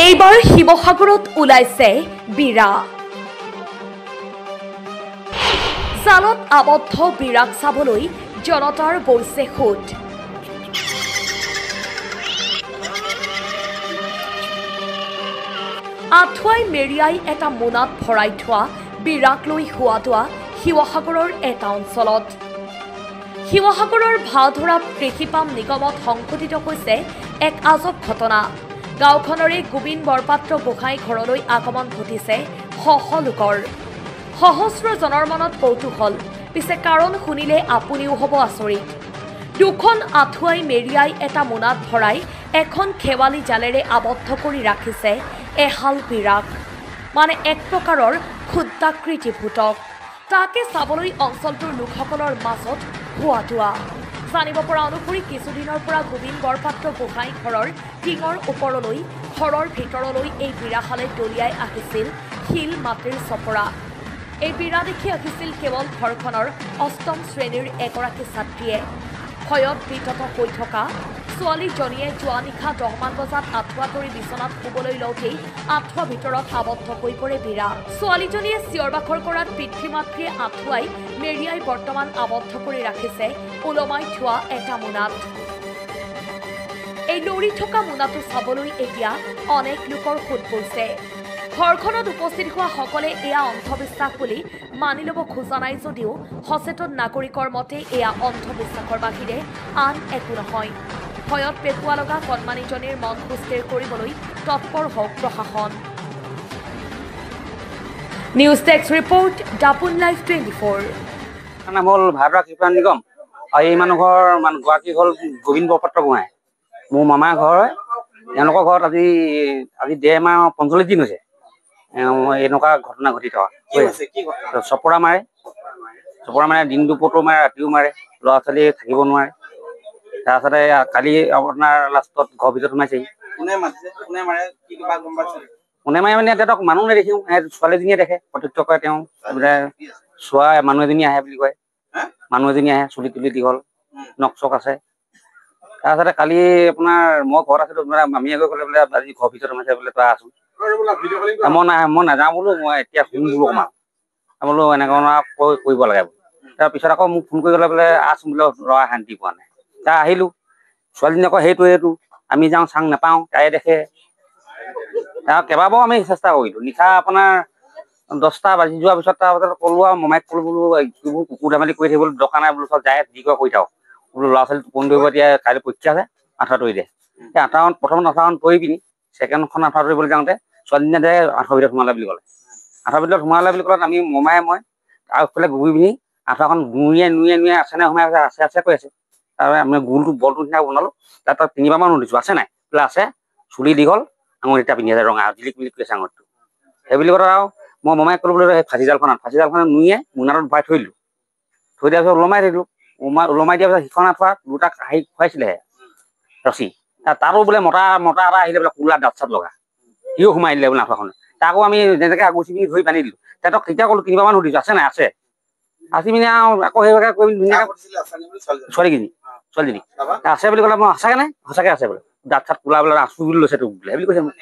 এইবাৰ শিৱসাগৰত ওলাইছে বিৰা। জালত আবদ্ধ বিৰাক চাবলৈ জনতাৰ বৈছে সোঁত। আঁঠুৱাই মেৰিয়াই এটা মোনাত ভৰাই থোৱা বিৰাক লৈ হোৱা শিৱসাগৰৰ এটা অঞ্চলত। শিৱসাগৰৰ ভাওধৰা কৃষিপাম নিগমত সংঘটিত হৈছে এক আজব ঘটনা। গাঁওখনৰে গোবিন্দ বৰপাত্ৰ গোহাঁই ঘৰলৈ আগমন ঘটিছে শহ লোকৰ। সহস্ৰজনৰ মনত কৌতূহল, পিছে কাৰণ শুনিলে আপুনিও হ'ব আচৰিত। দুখন আঁঠুৱাই মেৰিয়াই এটা মোনাত ভৰাই এখন খেৱালি জালেৰে আবদ্ধ কৰি ৰাখিছে এহাল বিৰাক, মানে এক প্ৰকাৰৰ ক্ষুদ্ৰাকৃতি ভূতক। তাকে চাবলৈ অঞ্চলটোৰ লোকসকলৰ মাজত হোৱা। জানিব পৰা অনুসৰি কিছুদিনৰ পৰা গোবিন্দ বৰপাত্ৰ গোহাঁই ঘৰৰ টিঙৰ ওপৰলৈ ঘৰৰ ভিতৰলৈ এই বিৰাহালে দলিয়াই আহিছিল শিল মাটিৰ চপৰা। এই বিৰা দেখি আহিছিল কেৱল ঘৰখনৰ অষ্টম শ্ৰেণীৰ এগৰাকী ছাত্ৰীয়ে। ভয়ত বিতত হৈ থকা ছোৱালীজনীয়ে যোৱা নিশা 10 মান বজাত আঁঠুৱা তৰি বিচনাত শুবলৈ লওঁতেই আঁঠুৱা ভিতৰত আবদ্ধ হৈ পৰে বিৰা। ছোৱালীজনীয়ে চিঞৰ বাখৰ কৰাত পিতৃ মাতৃয়ে আঁঠুৱাই মেৰিয়াই বৰ্তমান আবদ্ধ কৰি ৰাখিছে ওলমাই থোৱা এটা মোনাত। এই লৰি থকা মোনাটো চাবলৈ এতিয়া অনেক লোকৰ সোঁত বৈছে। ঘৰখনত উপস্থিত হোৱা সকলে এয়া অন্ধবিশ্বাস বুলি মানি ল'ব খোজা নাই যদিও সচেতন নাগৰিকৰ মতে এয়া অন্ধবিশ্বাসৰ বাহিৰে আন একো নহয়। ভয়ত পেপুৱা লগা কণমানিজনীৰ মন সুস্থিৰ কৰিবলৈ তৎপৰ হওক প্ৰশাসন। News desk report, Dapon live 24। নাম হ'ল ভাৰতৰ কৃষিপাম নিগম আৰু এই মানুহৰ গৰাকী হ'ল গোবিন্দ বৰপাত্ৰ গোহাঁই। মোৰ মামাৰ ঘৰ হয়। তেওঁলোকৰ ঘৰত আজি 1.5 মাহ 45 দিন হৈছে এনেকুৱা ঘটনা ঘটি থকা। চপৰা মাৰে দিন দুপৰতো মাৰে, ৰাতিও মাৰে, ল'ৰা ছোৱালী থাকিব নোৱাৰে। তাৰপিছতে কালি আপোনাৰ লাষ্টত ঘৰৰ ভিতৰত সোমাইছেহি। কোনে মাৰে মানে তেহেঁতক মানুহ নেদেখিও, ছোৱালীজনীয়ে দেখে, প্ৰত্যক্ষ কৰে। তেওঁ চোৱা মানুহ এজনী আহে বুলি কয়। মানুহ এজনী আহে, চুলি তুলি দীঘল, নখ চখ আছে। তাৰপিছতে কালি আপোনাৰ মই ঘৰত আছিলো, মামীয়ে গৈ ক'লে বোলে আজি ঘৰৰ ভিতৰত সোমাইছে বোলে, তই আছোন। মই নাযাওঁ বোলো, মই এতিয়া শুন বোলো অকণমান। বোলো এনেকৈ কৰিব লাগে। তাৰপিছত আকৌ মোক ফোন কৰি গ'লে বোলে আছোন বোলে, ল'ৰা শান্তি পোৱা নাই। তাৰ আহিলোঁ, ছোৱালীজনী আকৌ সেইটো আমি যাওঁ, চাং নাপাওঁ, তাই দেখে। তাৰ কেইবাবাৰো আমি চেষ্টা কৰিলোঁ। নিশা আপোনাৰ 10টা বাজি যোৱাৰ পিছত তাৰপিছত ক'লো আৰু মমাইক ক'লো বোলো এইবোৰ কুকুৰ ধেমালি কৰি থাকিবলৈ দৰকাৰ নাই বোলো, চব যায় যি কৰে কৰি থাকক বোলো। ল'ৰা ছোৱালী টোপনি ধৰিব, এতিয়া কাইলৈ পৰীক্ষা আছে, আঁঠুৱা তৰি দে। সেই প্ৰথম আঁঠুৱাখন তৰি পিনি ছেকেণ্ডখন আঁঠুৱা তৰিবলৈ যাওঁতে ছোৱালীজনীয়ে আঁঠুৱাৰ ভিতৰত সোমালে বুলি ক'লে। আঁঠুৱাৰ ভিতৰত সোমালে বুলি ক'লে আমি মমাই মই আগফালে ঘূৰি পিনি আঁঠুৱাখন নুইয়াই আছে কৈ আছে। তাৰপৰা আমি গোলটো বলটো নিচিনা বনালোঁ। তাত 3 বাৰমান সুধিছোঁ আছে নাই, বোলে আছে। চুলি দীঘল, আঙুলি এটা পিন্ধি আছে ৰঙা, জিলিক মিলিক কৰি আছে আঙুলিটো। সেই বুলি কথা আৰু মই মমাই ক'লো বোলে ফাঁচি জালখনত নুইয়াই মোনাটোত ভৰাই থৈ দিলোঁ। থৈ দিয়াৰ পিছত ওলমাই দিলোঁ। ওলমাই দিয়াৰ পিছত সিখন আঁঠুৱা দুটা খুৱাইছিলেহে ৰছী। তাতো বোলে মতা এটা আহিলে বোলে, কোলা দাঁত চাত লগা, সিও সোমাই দিলে বোলে আঁঠুৱাখন। তাকো আমি যেনেকৈ আগুচি পিনি ধৰি বান্ধি দিলোঁ। তেহেঁতক তেতিয়া ক'লো 3 বাৰমান সুধিছোঁ আছে নাই, আছে। আছি পিনি আৰু আকৌ সেইভাগে কৰি ধুনীয়াকৈ ছোৱালীজনী আছে বুলি ক'লে। মই সঁচাকৈ আছে বোলে, দাঁত চাত কোলা বোলে, আছো বুলি লৈছে তোক বোলে বুলি কৈছে মোক।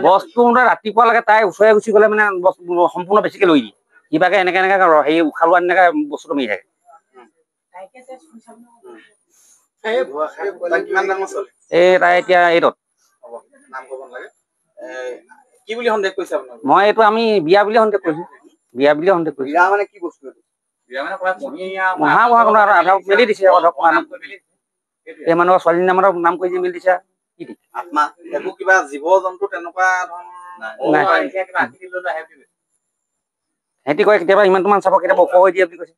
বস্তু ৰাতিপুৱা লাগে তাই ওচৰে গুচি গ'লে মানে সম্পূৰ্ণ বেছিকে লৈ দিয়ে। কিবাকে এনেকে হেৰি উশাহ লোৱা এনেকে বস্তুটো মাৰি থাকে। তাই এতিয়া 8ত। মই এইটো আমি বিয়া বুলি সন্দেহ কৰিছোঁ। মানে কি বস্তু মেলি দিছে। এই মানুহৰ ছোৱালীৰ নাম কৰি মেলি দিছে। কিবা জীৱ জন্তু তেনেকুৱা সিহঁতি কয় কেতিয়াবা ইমানটো মান চাব, কেতিয়াবা ওখ হৈ দিয়ে বুলি কৈছে।